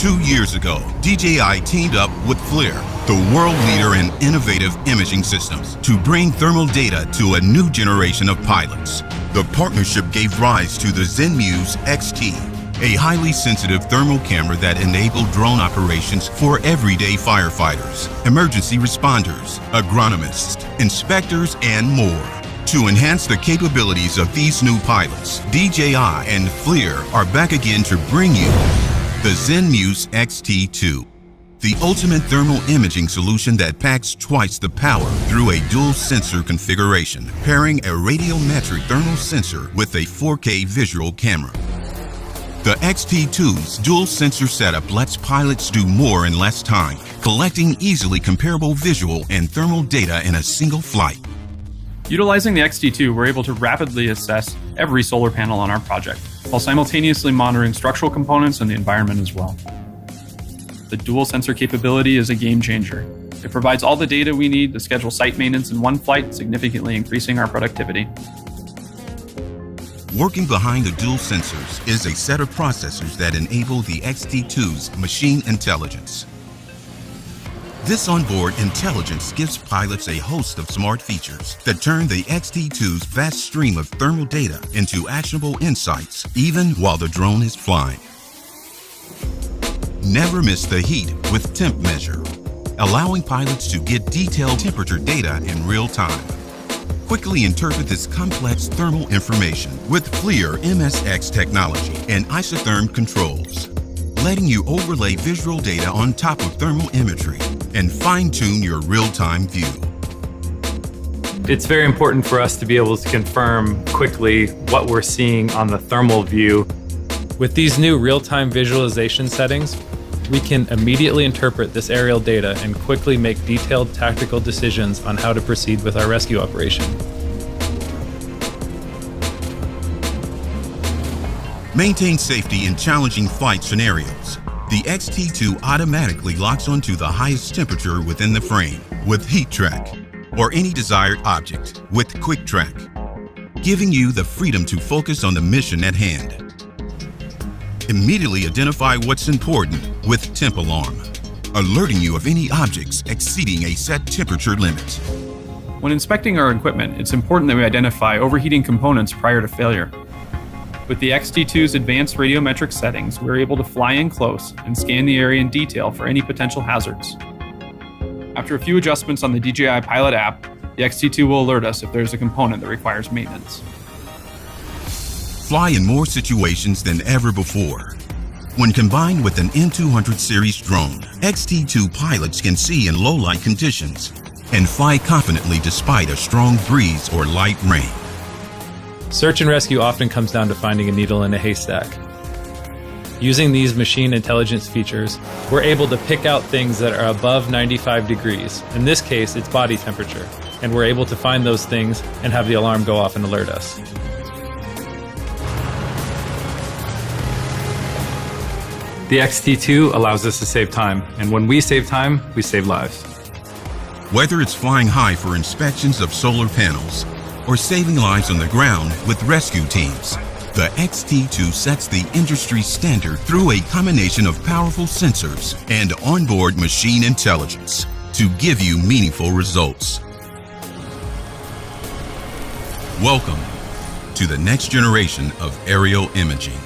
2 years ago, DJI teamed up with FLIR, the world leader in innovative imaging systems, to bring thermal data to a new generation of pilots. The partnership gave rise to the Zenmuse XT, a highly sensitive thermal camera that enabled drone operations for everyday firefighters, emergency responders, agronomists, inspectors, and more. To enhance the capabilities of these new pilots, DJI and FLIR are back again to bring you the Zenmuse XT2, the ultimate thermal imaging solution that packs twice the power through a dual sensor configuration, pairing a radiometric thermal sensor with a 4K visual camera. The XT2's dual sensor setup lets pilots do more in less time, collecting easily comparable visual and thermal data in a single flight. Utilizing the XT2, we're able to rapidly assess every solar panel on our project, while simultaneously monitoring structural components and the environment as well. The dual sensor capability is a game changer. It provides all the data we need to schedule site maintenance in one flight, significantly increasing our productivity. Working behind the dual sensors is a set of processors that enable the XT2's machine intelligence. This onboard intelligence gives pilots a host of smart features that turn the XT2's vast stream of thermal data into actionable insights, even while the drone is flying. Never miss the heat with Temp Measure, allowing pilots to get detailed temperature data in real time. Quickly interpret this complex thermal information with FLIR MSX technology and isotherm controls, letting you overlay visual data on top of thermal imagery and fine-tune your real-time view. It's very important for us to be able to confirm quickly what we're seeing on the thermal view. With these new real-time visualization settings, we can immediately interpret this aerial data and quickly make detailed tactical decisions on how to proceed with our rescue operation. Maintain safety in challenging flight scenarios. The XT2 automatically locks onto the highest temperature within the frame with Heat Track, or any desired object with Quick Track, giving you the freedom to focus on the mission at hand. Immediately identify what's important with Temp Alarm, alerting you of any objects exceeding a set temperature limit. When inspecting our equipment, it's important that we identify overheating components prior to failure. With the XT2's advanced radiometric settings, we're able to fly in close and scan the area in detail for any potential hazards. After a few adjustments on the DJI Pilot app, the XT2 will alert us if there's a component that requires maintenance. Fly in more situations than ever before. When combined with an M200 series drone, XT2 pilots can see in low light conditions and fly confidently despite a strong breeze or light rain. Search and rescue often comes down to finding a needle in a haystack. Using these machine intelligence features, we're able to pick out things that are above 95 degrees. In this case, it's body temperature, and we're able to find those things and have the alarm go off and alert us. The XT2 allows us to save time, and when we save time, we save lives. Whether it's flying high for inspections of solar panels or saving lives on the ground with rescue teams, the XT2 sets the industry standard through a combination of powerful sensors and onboard machine intelligence to give you meaningful results. Welcome to the next generation of aerial imaging.